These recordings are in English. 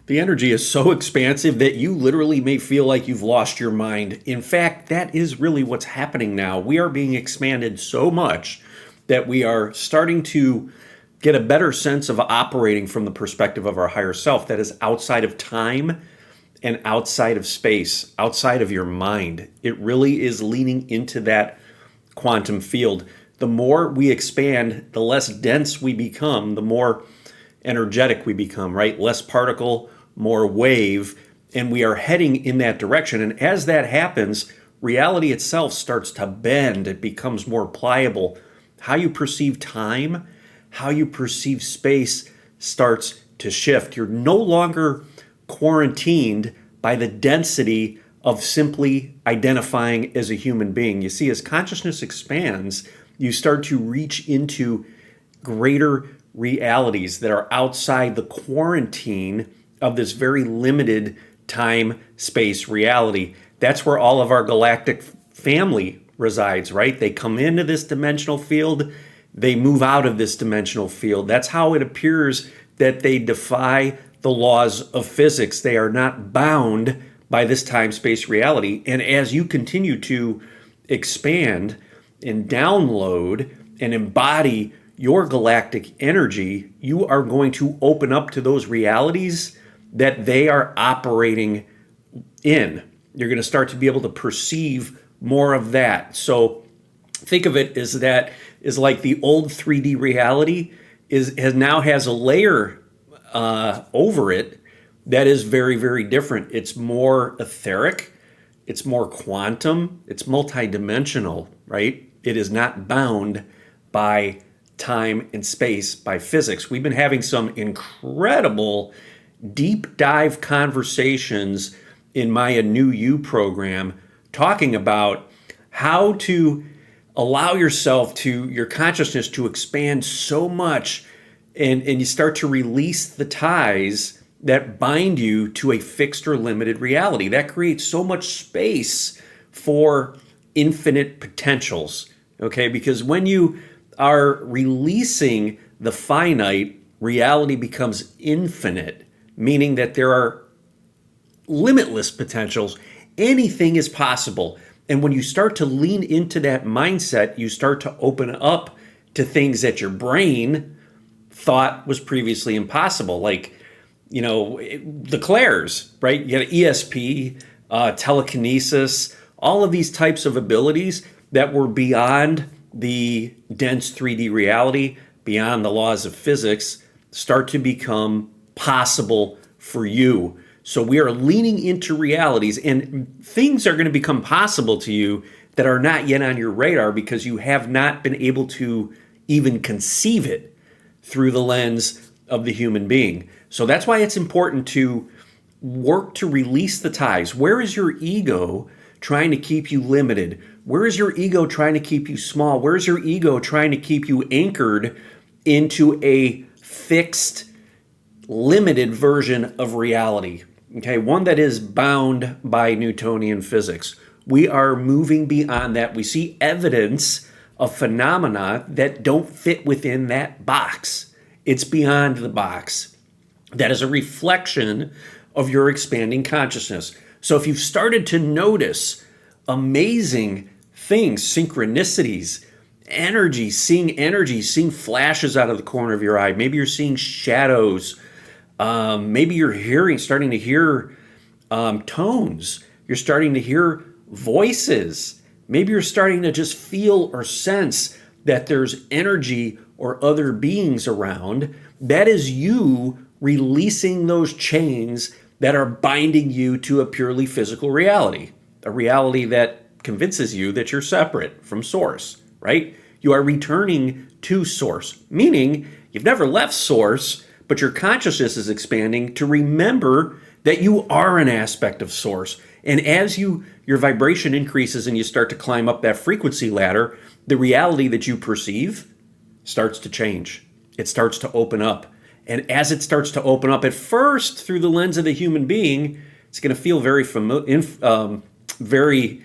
The energy is so expansive that you literally may feel like you've lost your mind. In fact, that is really what's happening now. We are being expanded so much that we are starting to get a better sense of operating from the perspective of our higher self that is outside of time and outside of space, outside of your mind. It really is leaning into that quantum field. The more we expand, the less dense we become, the more energetic we become, right? Less particle, more wave, and we are heading in that direction. And as that happens, reality itself starts to bend. It becomes more pliable. How you perceive time, how you perceive space starts to shift. You're no longer quarantined by the density of simply identifying as a human being. You see, as consciousness expands, you start to reach into greater realities that are outside the quarantine of this very limited time space reality. That's where all of our galactic family resides, right? They come into this dimensional field, they move out of this dimensional field. That's how it appears that they defy the laws of physics. They are not bound by this time space reality. And as you continue to expand and download and embody your galactic energy, you are going to open up to those realities that they are operating in. You're going to start to be able to perceive more of that. So think of it as that is like the old 3D reality has a layer over it that is very, very different. It's more etheric, it's more quantum, it's multidimensional, right? It is not bound by time and space, by physics. We've been having some incredible deep dive conversations in my A New You program talking about how to allow your consciousness to expand so much, and you start to release the ties that bind you to a fixed or limited reality. That creates so much space for infinite potentials, okay? Because when you are releasing the finite, reality becomes infinite, meaning that there are limitless potentials. Anything is possible. And when you start to lean into that mindset, you start to open up to things that your brain thought was previously impossible. Like, the clairs, right? You got ESP, telekinesis, all of these types of abilities that were beyond the dense 3D reality, beyond the laws of physics, start to become possible for you. So we are leaning into realities, and things are going to become possible to you that are not yet on your radar because you have not been able to even conceive it through the lens of the human being. So that's why it's important to work to release the ties. Where is your ego trying to keep you limited? Where is your ego trying to keep you small? Where is your ego trying to keep you anchored into a fixed, limited version of reality? Okay, one that is bound by Newtonian physics. We are moving beyond that. We see evidence of phenomena that don't fit within that box. It's beyond the box. That is a reflection of your expanding consciousness. So if you've started to notice amazing things, synchronicities, seeing flashes out of the corner of your eye, maybe you're seeing shadows, maybe you're starting to hear tones, you're starting to hear voices, maybe you're starting to just feel or sense that there's energy or other beings around. That is you releasing those chains that are binding you to a purely physical reality, a reality that convinces you that you're separate from source, right? You are returning to source, meaning you've never left source, but your consciousness is expanding to remember that you are an aspect of source. And as your vibration increases and you start to climb up that frequency ladder, the reality that you perceive starts to change. It starts to open up. And as it starts to open up, at first through the lens of the human being, it's going to feel very familiar, very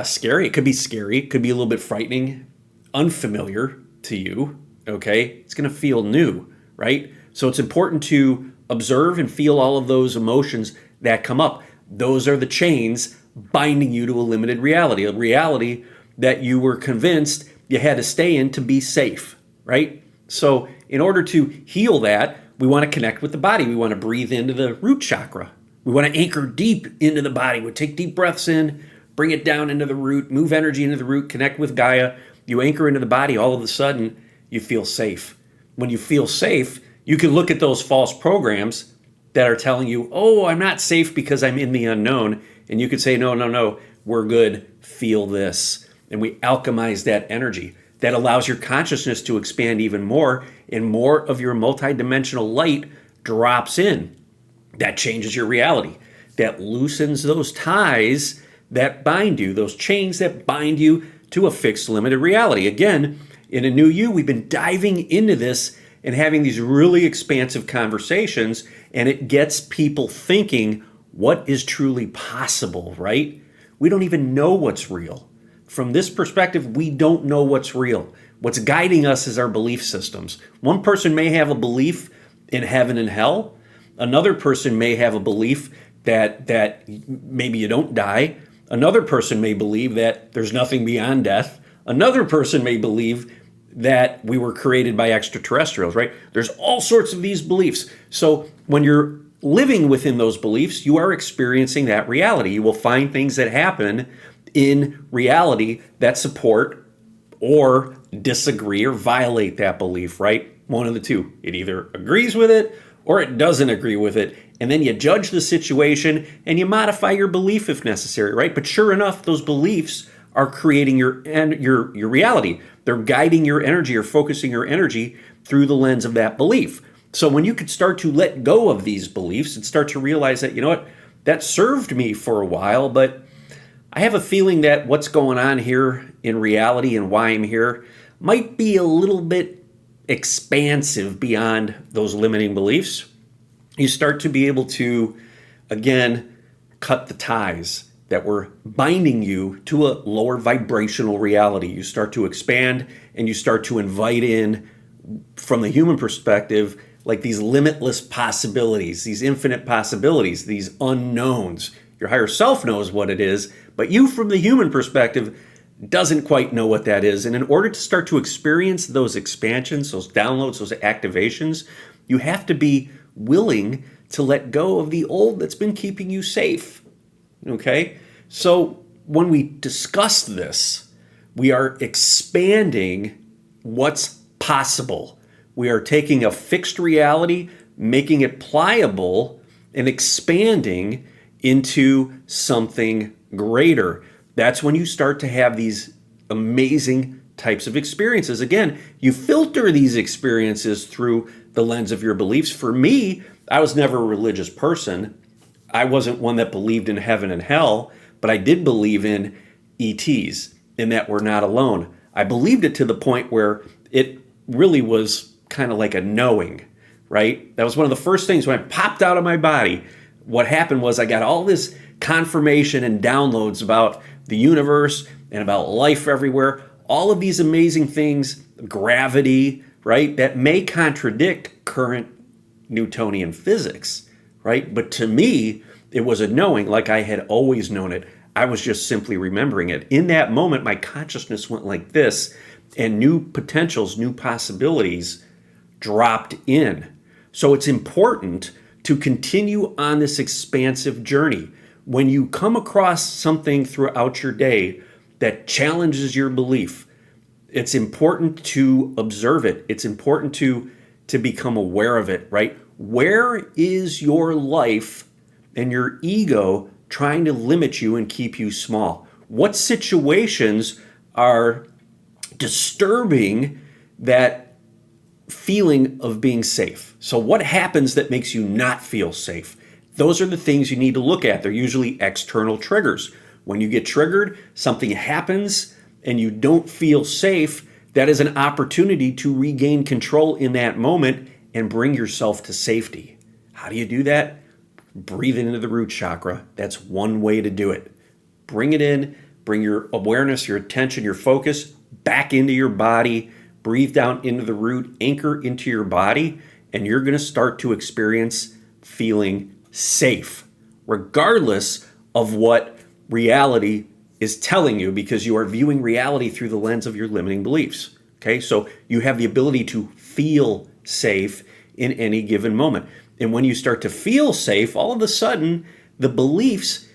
scary. It could be scary. It could be a little bit frightening, unfamiliar to you. Okay, it's going to feel new, right? So it's important to observe and feel all of those emotions that come up. Those are the chains binding you to a limited reality, a reality that you were convinced you had to stay in to be safe, right? So in order to heal that, we want to connect with the body. We want to breathe into the root chakra. We want to anchor deep into the body. We take deep breaths in, bring it down into the root, move energy into the root, connect with Gaia. You anchor into the body, all of a sudden, you feel safe. When you feel safe, you can look at those false programs that are telling you, oh, I'm not safe because I'm in the unknown. And you could say, no, we're good, feel this. And we alchemize that energy. That allows your consciousness to expand even more, and more of your multidimensional light drops in. That changes your reality. That loosens those ties that bind you, those chains that bind you to a fixed, limited reality. Again, in A New You, we've been diving into this and having these really expansive conversations, and it gets people thinking, what is truly possible, right? We don't even know what's real. From this perspective, we don't know what's real. What's guiding us is our belief systems. One person may have a belief in heaven and hell. Another person may have a belief that maybe you don't die. Another person may believe that there's nothing beyond death. Another person may believe that we were created by extraterrestrials, right? There's all sorts of these beliefs. So when you're living within those beliefs, you are experiencing that reality. You will find things that happen in reality that support or disagree or violate that belief, right? One of the two. It either agrees with it or it doesn't agree with it. And then you judge the situation and you modify your belief if necessary, right? But sure enough, those beliefs are creating your reality. They're guiding your energy or focusing your energy through the lens of that belief. So when you could start to let go of these beliefs and start to realize that, you know what, that served me for a while, but I have a feeling that what's going on here in reality and why I'm here might be a little bit expansive beyond those limiting beliefs. You start to be able to, again, cut the ties that were binding you to a lower vibrational reality. You start to expand and you start to invite in, from the human perspective, like these limitless possibilities, these infinite possibilities, these unknowns. Your higher self knows what it is, but you, from the human perspective, doesn't quite know what that is. And in order to start to experience those expansions, those downloads, those activations, you have to be willing to let go of the old that's been keeping you safe. Okay? So when we discuss this, we are expanding what's possible. We are taking a fixed reality, making it pliable, and expanding into something greater. That's when you start to have these amazing types of experiences. Again, you filter these experiences through the lens of your beliefs. For me, I was never a religious person. I wasn't one that believed in heaven and hell, but I did believe in ETs, in that we're not alone. I believed it to the point where it really was kind of like a knowing, right? That was one of the first things when I popped out of my body. What happened was I got all this confirmation and downloads about the universe and about life everywhere, all of these amazing things, gravity, right, that may contradict current Newtonian physics, right? But to me, it was a knowing, like I had always known it. I was just simply remembering it. In that moment, my consciousness went like this, and new potentials, new possibilities dropped in. So it's important to continue on this expansive journey. When you come across something throughout your day that challenges your belief, it's important to observe it. It's important to become aware of it, right? Where is your life and your ego trying to limit you and keep you small? What situations are disturbing that feeling of being safe? So what happens that makes you not feel safe? Those are the things you need to look at. They're usually external triggers. When you get triggered, something happens and you don't feel safe, that is an opportunity to regain control in that moment and bring yourself to safety. How do you do that? Breathe into the root chakra. That's one way to do it. Bring it in, bring your awareness, your attention, your focus back into your body. Breathe down into the root, anchor into your body, and you're going to start to experience feeling safe, regardless of what reality is telling you, because you are viewing reality through the lens of your limiting beliefs. Okay, so you have the ability to feel safe in any given moment. And when you start to feel safe, all of a sudden, the beliefs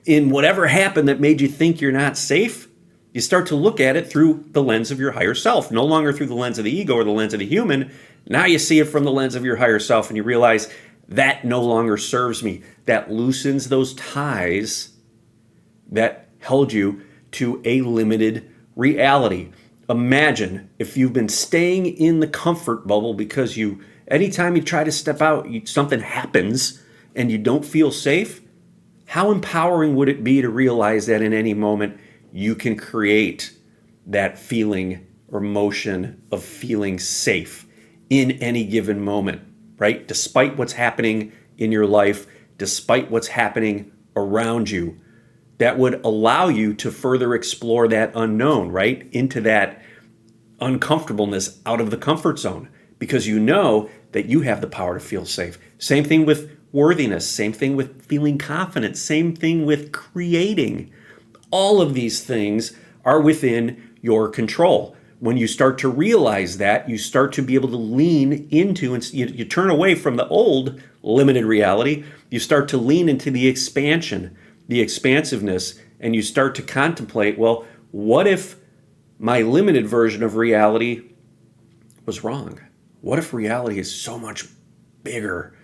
in whatever happened that made you think you're not safe, you start to look at it through the lens of your higher self, no longer through the lens of the ego or the lens of the human. Now you see it from the lens of your higher self, and you realize that no longer serves me. That loosens those ties that held you to a limited reality. Imagine if you've been staying in the comfort bubble because anytime you try to step out, something happens and you don't feel safe. How empowering would it be to realize that in any moment you can create that feeling or motion of feeling safe in any given moment, right? Despite what's happening in your life, despite what's happening around you, that would allow you to further explore that unknown, right? Into that uncomfortableness out of the comfort zone, because you know that you have the power to feel safe. Same thing with worthiness, same thing with feeling confident, same thing with creating. All of these things are within your control. When you start to realize that, you start to be able to lean into, and you turn away from the old limited reality, you start to lean into the expansion, the expansiveness, and you start to contemplate, well, what if my limited version of reality was wrong? What if reality is so much bigger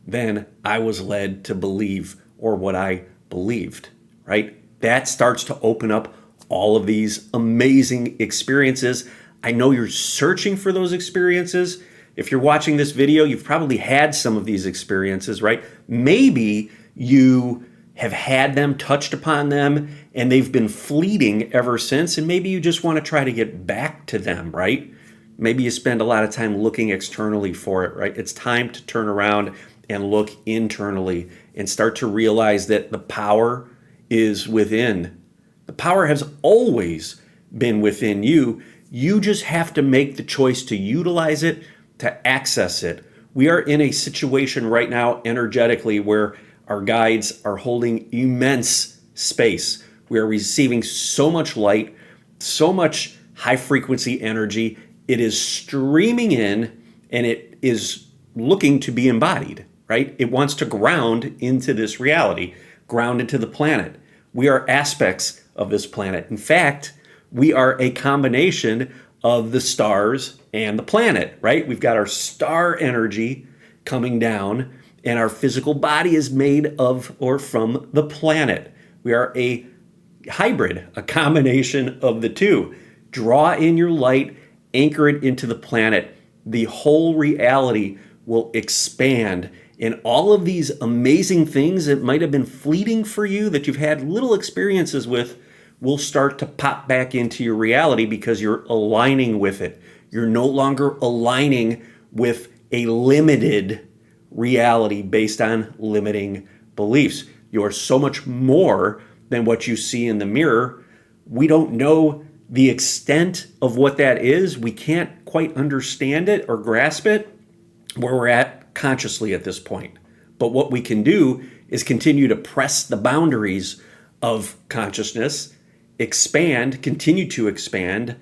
than I was led to believe or what I believed, right? That starts to open up all of these amazing experiences. I know you're searching for those experiences. If you're watching this video, you've probably had some of these experiences, right? Maybe you have had them, touched upon them, and they've been fleeting ever since, and maybe you just want to try to get back to them, right? Maybe you spend a lot of time looking externally for it, right? It's time to turn around and look internally and start to realize that the power is within. The power has always been within you. You just have to make the choice to utilize it, to access it. We are in a situation right now energetically where our guides are holding immense space. We are receiving so much light, so much high frequency energy. It is streaming in and it is looking to be embodied, right? It wants to ground into this reality, ground into the planet. We are aspects of this planet. In fact, we are a combination of the stars and the planet, right? We've got our star energy coming down, and our physical body is made of or from the planet. We are a hybrid, a combination of the two. Draw in your light, anchor it into the planet. The whole reality will expand, and all of these amazing things that might have been fleeting for you, that you've had little experiences with, will start to pop back into your reality because you're aligning with it. You're no longer aligning with a limited reality based on limiting beliefs. You are so much more than what you see in the mirror. We don't know the extent of what that is. We can't quite understand it or grasp it where we're at consciously at this point. But what we can do is continue to press the boundaries of consciousness, expand, continue to expand,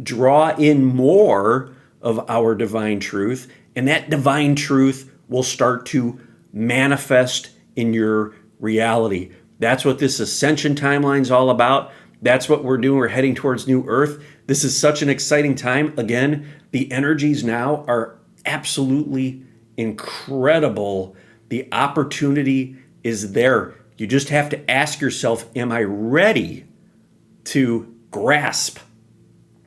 draw in more of our divine truth, and that divine truth will start to manifest in your reality. That's what this ascension timeline is all about. That's what we're doing. We're heading towards New Earth. This is such an exciting time. Again, the energies now are absolutely incredible. The opportunity is there. You just have to ask yourself, am I ready to grasp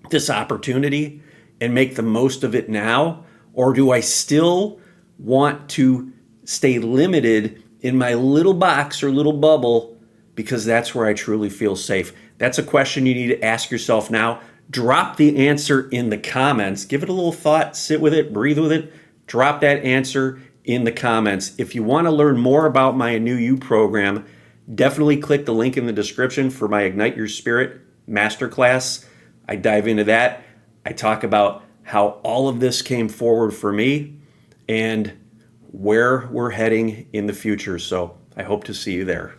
this opportunity and make the most of it now? Or do I still want to stay limited in my little box or little bubble because that's where I truly feel safe? That's a question you need to ask yourself now. Drop the answer in the comments. Give it a little thought, sit with it, breathe with it. Drop that answer in the comments. If you want to learn more about my New You program, definitely click the link in the description for my Ignite Your Spirit Masterclass. I dive into that. I talk about how all of this came forward for me and where we're heading in the future. So I hope to see you there.